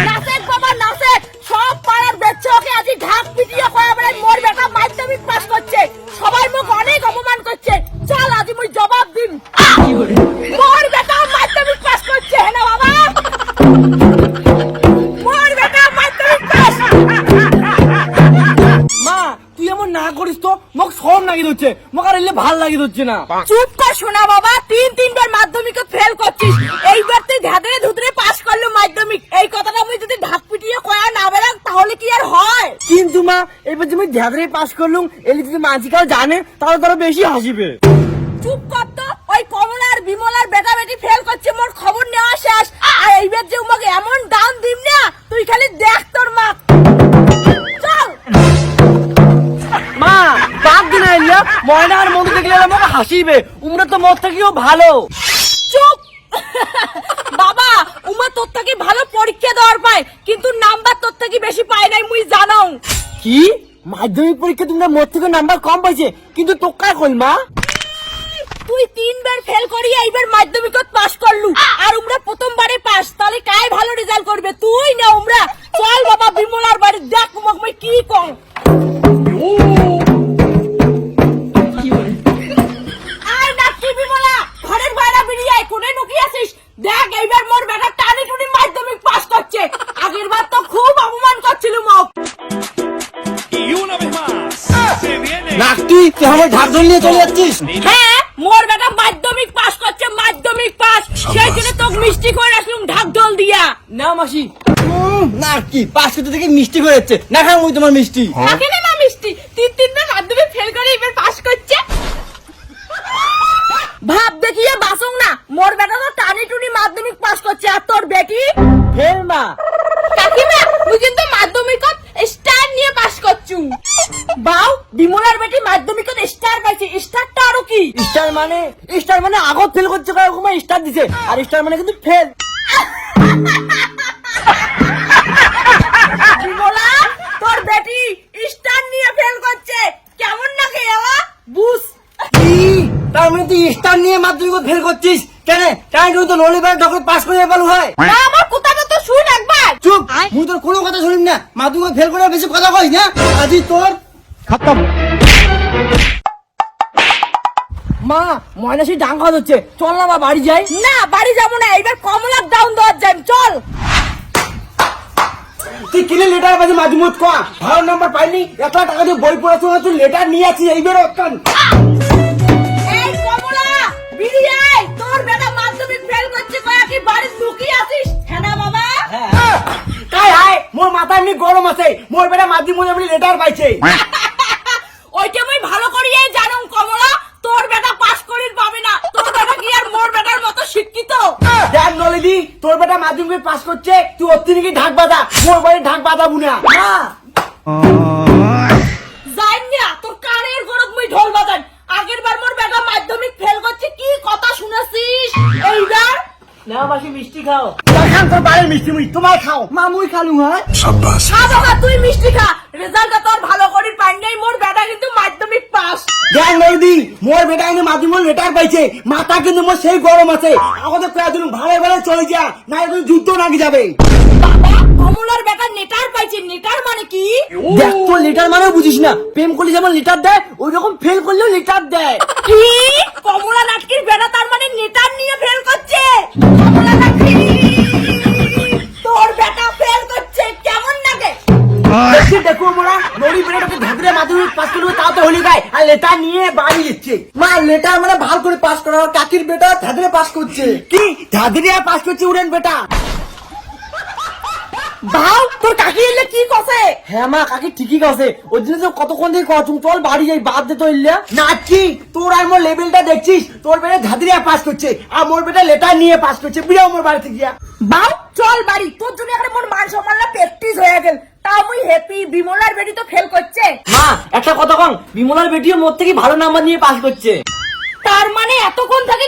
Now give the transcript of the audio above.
নাসেক বাবা নাসেক, সব পাড়ার বেচ্চা ওকে আজ ঢাক পিটিয়ে কয়া বেড়ায় মোর বেটা মাধ্যমিক পাস করছে, সবাই মুখ অনেক অপমান করছে। চল আজ মুই জবাব দিন, মোর বেটা মাধ্যমিক পাস করছে। হ্যাঁ না বাবা, মোর বেটা মাধ্যমিক পাস। মা তুই এমন না করিস তো, মোক সব লাগি হচ্ছে, মোক আর এলে ভাল লাগি হচ্ছে না। চুপ কর শোনা বাবা, তিনবার মাধ্যমিকে ফেল করছিস, এইবার তুই ধাঁধরে ধুতরে পাস করলো মাধ্যমিক। এই কথাটা আমি যদি ঢাক পিটিয়ে কয়া না বেড়াক তাহলে কি আর হয়? কিন্তু মা এবার যে আমি ধ্যাদরে পাস করলুম, এলে যদি মাঝিকাও জানে তাহলে তারা বেশি হাসিবে। চুপ কর তো, ওই কমলার বিমলার বেটা বেটি ফেল করছে, মোর খবর নেওয়া শেষ। আর এইবার যে উমাকে এমন দাম দিম না, তুই খালি দেখ তোর মা। চল মা বাপ দিন এলে ময়না আর মধু দেখলে আমাকে হাসিবে, উমরা তো মত থেকেও ভালো। চুপ বাবা, উমা তোর থেকে ভালো পরীক্ষা দেওয়ার পায়, কিন্তু নাম্বার তোর থেকে বেশি পায় নাই মুই জানো। কি মাধ্যমিক পরীক্ষা তোমরা মোট থেকে নাম্বার কম পাইছে, কিন্তু তোকা কই মা? তুই তিনবার ফেল করি এইবার মাধ্যমিকত পাস করলু, আর উমরা প্রথমবারে পাস, তাহলে কাই ভালো রেজাল্ট করবে, তুই না উমরা? চল বাবা বিমলার বাড়ি দেখ উমাক মই কি কম। আয় নাকি বিমলা, ঘরের বাইরে বেরিয়ে আয়, কোনে লুকিয়ে আছিস? দেখ এইবার মোর বেটা টানি টুনি মাধ্যমিক পাস করছে, আগের বার তো খুব অপমান করছিল মোক। Y una vez más, se viene. নাকি তুই আমার ঢাকঢোল নিয়ে চলে যাচ্ছিস? হ্যাঁ, মোর বেটা মাধ্যমিক পাস করছে, মাধ্যমিক পাস, সেই জন্য তোকে মিষ্টি করে রাখলুম ঢাক ঢোল দিয়া। না মাসি, নাকি পাস করতে থেকে মিষ্টি করে যাচ্ছে, না খাও ওই তোমার মিষ্টি। থাকে না মা মিষ্টি, তিনবার মাধ্যমিক ফেল করে এবার পাস করছে। ভাব দেখিয়ে বাসুং না, মোর বেটা তো টানি টুনি মাধ্যমিক পাস করছে, আর তোর বেটি ফেল মা। কাকিমা তুই কিন্তু মাধ্যমিকত স্টার নিয়ে পাস করছু। বাউ, বিমলার বেটি মাধ্যমিকত স্টার পাইছে, স্টারটা আরো কি? স্টার মানে আগত ফেল করছে, স্টার দিছে, আর স্টার মানে কিন্তু ফেল। বিমলা, তোর বেটি স্টার নিয়ে ফেল করছে, কেমন লাগে এলা বুঝ? কি তার মানে তুই স্টার নিয়ে মাধ্যমিক ফেল করছিস? কেন তাই তো নলিবার ডক্টর পাস করে ভালো হয় না, আমার কথাটা তো শুন একবার। চুপ, মুই তোর কোনো কথা শুনিম না, মাধ্যমিক ফেল করে বেশি কথা কইস না, আজি তোর খতম। মা ময়নাসি ডাং খাওয়া হচ্ছে, চল না বা বাড়ি যাই। না বাড়ি যাবো না, এবার কমলার ডাউন দেওয়ার যাই, চল। তুই কিনে লেটার বাজে মাধ্যমিক কয়া ভালো নাম্বার পাইনি, 1 লাখ টাকা দিয়ে বই পড়াচ্ছ, তুই লেটার নিয়ে আছিস এইবার অকান। এই কমলা, বেরিয়ে আয়, তোর বেটা মাধ্যমিক ফেল করছে, কয়া কি বাড়ির লুকিয়ে আছিস? হ্যাঁ না বাবা? কাই হাই মোর মাথা এমনি গরম আছে, মোর বেটা মাধ্যমিক এমনি লেটার পাইছে। ওইটা আমি ভালো করিয়ে জানো কমলা, তোর বেটা পাস করির পাবে না, তোর বেটা কি আর মোর বেটার মতো শিক্ষিত? দেখ নলিদি, তোর বেটা মাধ্যমিক পাস করছে, তুই অতি নাকি ঢাক বাজা, মোর বাড়ি ঢাক বাজাবো না। যাই না, তোর কানের গরম মুই ঢোল বাজান। আগের বার মোর বেটা মাধ্যমিক ফেল করছে, কি কথা শুনেছিস? এইবার না মাসি মিষ্টি খাও, দেখান তোর বাড়ির মিষ্টি মুই তোমায় খাও। মা মুই খালু। হ্যাঁ খা বাবা, তুই মিষ্টি খা, রেজাল্টটা তোর ভালো করির পাই নাই, মোর বেটা কিন্তু মাধ্যমিক পাস। দেখ নলিদি, মোর বেটা কিন্তু মাধ্যমিক লেটার পাইছে, মাথা কিন্তু মোর সেই গরম আছে, আমাদের প্রায় দিন ভালো ভালো চলে যা, না এখন যুদ্ধ নাকি যাবে। বাবা, কমলার বেটা নেটার পাইছে, নেটার মানে কি? দেখ তোর লেটার মানে বুঝিস না, প্রেম করলে যেমন লেটার দেয়, ওই রকম ফেল করলেও লেটার দেয়। কি? কমলা নাটকির বেটা তার মানে নেটার নিয়ে ফেল করছে? কমলা নাটকি, তোর বেটা ফেল করছে, কেমন লাগে? দেখছি দেখো মোরা নড়ি বেটাকে ঢাকরে মাধ্যমিক পাস করবে, তাও তো হলি গায়, আর লেটার নিয়ে বাড়ি যাচ্ছে। মা লেটার মানে ভালো করে পাস করা, কাকির বেটা ঢাকরে পাস করছে। কি ঢাকরে আর পাস করছে উড়েন বেটা? ভাও, তোর কাকি এলে কি কছে? হ্যাঁ মা কাকি ঠিকই আছে, ওই জন্য তো কতক্ষণ থেকে কচুম, চল বাড়ি যাই, বাদ দে তো ইল্লা। নাচি তোর আর মোর লেভেলটা দেখছিস, তোর বেটা ধাদরিয়া পাস করছে, আর মোর বেটা লেটার নিয়ে পাস করছে, বিড়াও মোর বাড়ি থেকে গিয়া। ভাও চল বাড়ি, তোর জন্য এখানে মোর মান সম্মানটা প্র্যাকটিস হয়ে গেল, তা মুই হ্যাপি। বিমলার বেটি তো ফেল করছে, মা একটা কথা কম, বিমলার বেটিও মোর থেকে ভালো নাম্বার নিয়ে পাস করছে। তার মানে এতক্ষণ থেকে